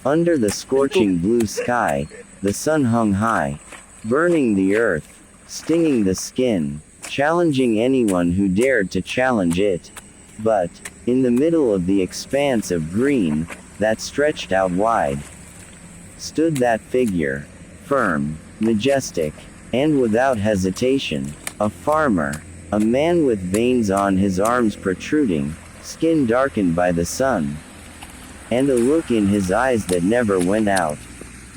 Under the scorching blue sky, the sun hung high, burning the earth, stinging the skin, challenging anyone who dared to challenge it. But, in the middle of the expanse of green, that stretched out wide, stood that figure, firm, majestic, and without hesitation, a farmer, a man with veins on his arms protruding, skin darkened by the sun, and a look in his eyes that never went out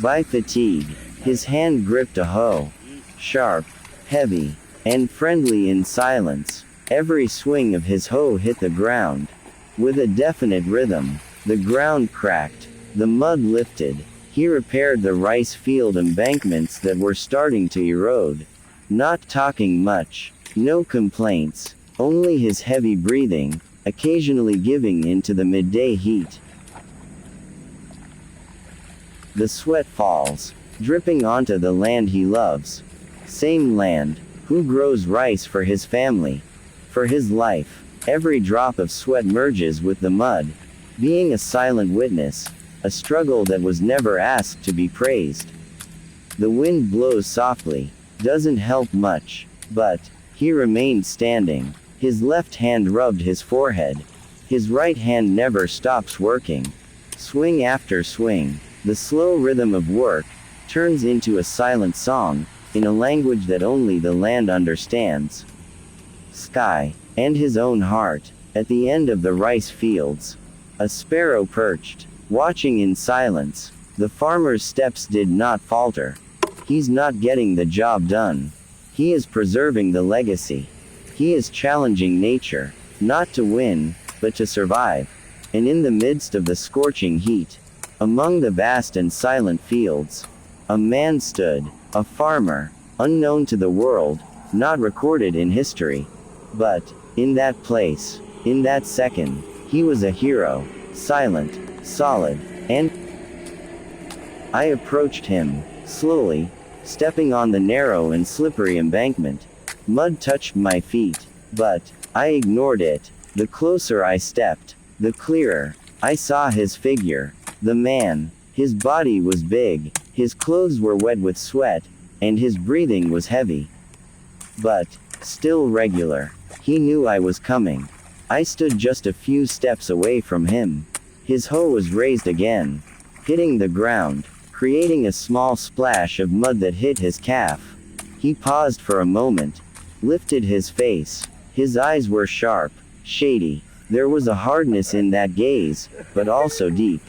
by fatigue. His hand gripped a hoe, sharp, heavy, and friendly in silence. Every swing of his hoe hit the ground with a definite rhythm. The ground cracked, the mud lifted. He repaired the rice field embankments that were starting to erode. Not talking much, no complaints, only his heavy breathing, occasionally giving in to the midday heat. The sweat falls, dripping onto the land he loves. Same land, who grows rice for his family, for his life. Every drop of sweat merges with the mud, being a silent witness, a struggle that was never asked to be praised. The wind blows softly, doesn't help much, but he remained standing. His left hand rubbed his forehead. His right hand never stops working. Swing after swing, the slow rhythm of work turns into a silent song, in a language that only the land understands. Sky, and his own heart, at the end of the rice fields. A sparrow perched, watching in silence. The farmer's steps did not falter. He's not getting the job done. He is preserving the legacy. He is challenging nature, not to win, but to survive. And in the midst of the scorching heat, among the vast and silent fields, a man stood, a farmer, unknown to the world, not recorded in history. But, in that place, in that second, he was a hero, silent, solid, and I approached him, slowly, stepping on the narrow and slippery embankment. Mud touched my feet, but I ignored it. The closer I stepped, the clearer I saw his figure. The man, his body was big, his clothes were wet with sweat, and his breathing was heavy. But still regular. He knew I was coming. I stood just a few steps away from him. His hoe was raised again, hitting the ground, creating a small splash of mud that hit his calf. He paused for a moment, lifted his face. His eyes were sharp, shady. There was a hardness in that gaze, but also deep.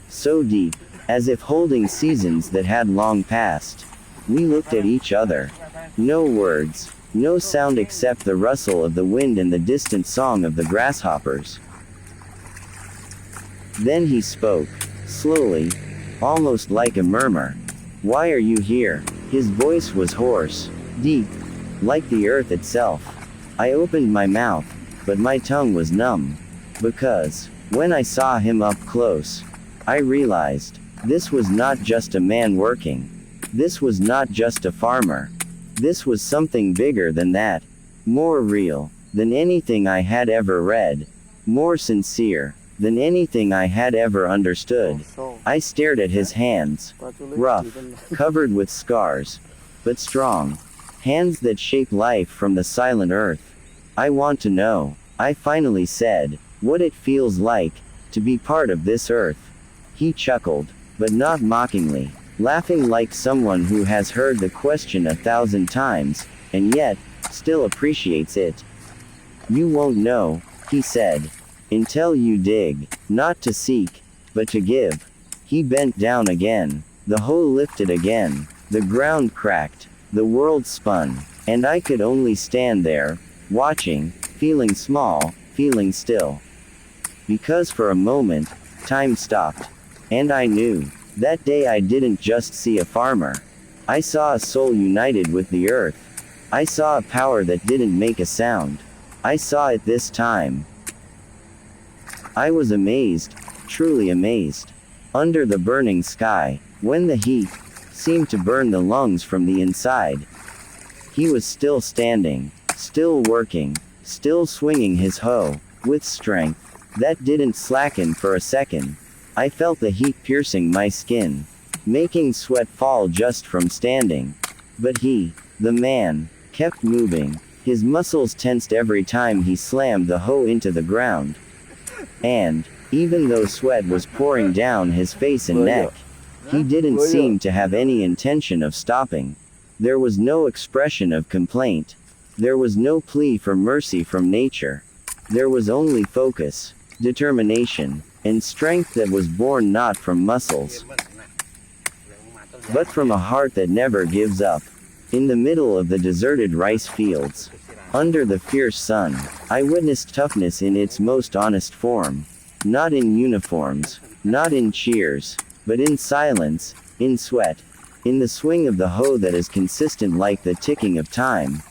So deep, as if holding seasons that had long passed. We looked at each other. No words, no sound except the rustle of the wind and the distant song of the grasshoppers. Then he spoke, slowly, almost like a murmur. "Why are you here?" His voice was hoarse, deep, like the earth itself. I opened my mouth, but my tongue was numb. Because, when I saw him up close, I realized, this was not just a man working. This was not just a farmer. This was something bigger than that. More real, than anything I had ever read. More sincere, than anything I had ever understood. I stared at his hands. Rough, covered with scars, but strong. Hands that shape life from the silent earth. "I want to know," I finally said, "what it feels like to be part of this earth." He chuckled, but not mockingly, laughing like someone who has heard the question 1,000 times, and yet, still appreciates it. "You won't know," he said, "until you dig, not to seek, but to give." He bent down again. The hoe lifted again. The ground cracked. The world spun. And I could only stand there, watching, feeling small, feeling still. Because for a moment, time stopped. And I knew, that day I didn't just see a farmer. I saw a soul united with the earth. I saw a power that didn't make a sound. I saw it this time. I was amazed, truly amazed. Under the burning sky, when the heat seemed to burn the lungs from the inside, he was still standing, still working, still swinging his hoe, with strength that didn't slacken for a second. I felt the heat piercing my skin, making sweat fall just from standing. But he, the man, kept moving. His muscles tensed every time he slammed the hoe into the ground. And, even though sweat was pouring down his face and neck, he didn't seem to have any intention of stopping. There was no expression of complaint. There was no plea for mercy from nature. There was only focus, determination, and strength that was born not from muscles, but from a heart that never gives up. In the middle of the deserted rice fields, under the fierce sun, I witnessed toughness in its most honest form. Not in uniforms, not in cheers, but in silence, in sweat, in the swing of the hoe that is consistent like the ticking of time.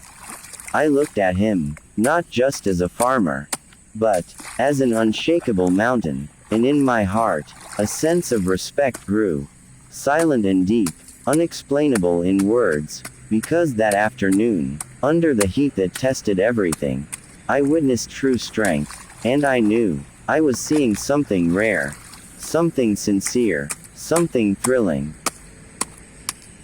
I looked at him, not just as a farmer, but as an unshakable mountain, and in my heart, a sense of respect grew. Silent and deep, unexplainable in words, because that afternoon, under the heat that tested everything, I witnessed true strength, and I knew I was seeing something rare, something sincere, something thrilling.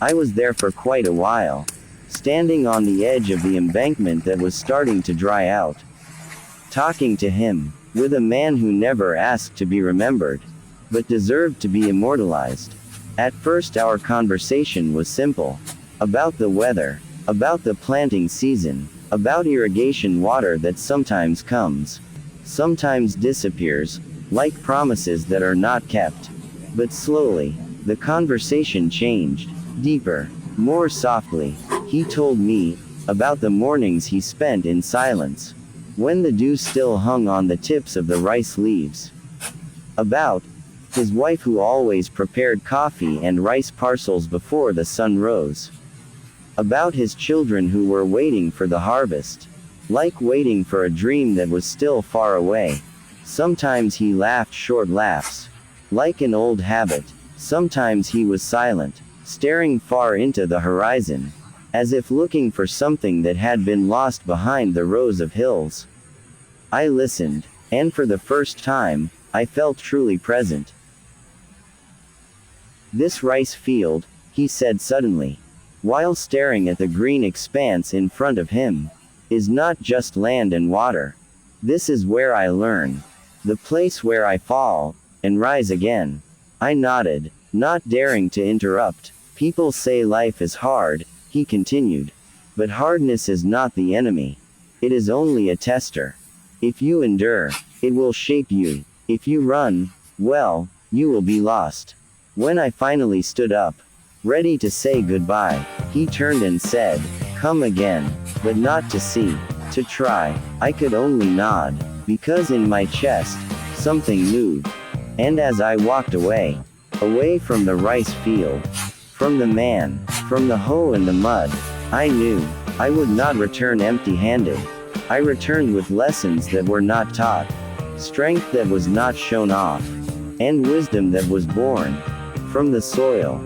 I was there for quite a while, standing on the edge of the embankment that was starting to dry out, talking to him, with a man who never asked to be remembered, but deserved to be immortalized. At first our conversation was simple. About the weather, about the planting season, about irrigation water that sometimes comes, sometimes disappears, like promises that are not kept. But slowly, the conversation changed, deeper, more softly. He told me about the mornings he spent in silence, when the dew still hung on the tips of the rice leaves. About his wife who always prepared coffee and rice parcels before the sun rose. About his children who were waiting for the harvest, like waiting for a dream that was still far away. Sometimes he laughed short laughs, like an old habit. Sometimes he was silent, staring far into the horizon, as if looking for something that had been lost behind the rows of hills. I listened, and for the first time, I felt truly present. "This rice field," he said suddenly, while staring at the green expanse in front of him, "is not just land and water. This is where I learn. The place where I fall, and rise again." I nodded, not daring to interrupt. "People say life is hard," he continued. "But hardness is not the enemy. It is only a tester. If you endure, it will shape you. If you run, well, you will be lost." When I finally stood up, ready to say goodbye, he turned and said, "Come again, but not to see, to try." I could only nod, because in my chest, something moved. And as I walked away from the rice field, from the man, from the hoe and the mud, I knew I would not return empty-handed. I returned with lessons that were not taught, strength that was not shown off, and wisdom that was born from the soil.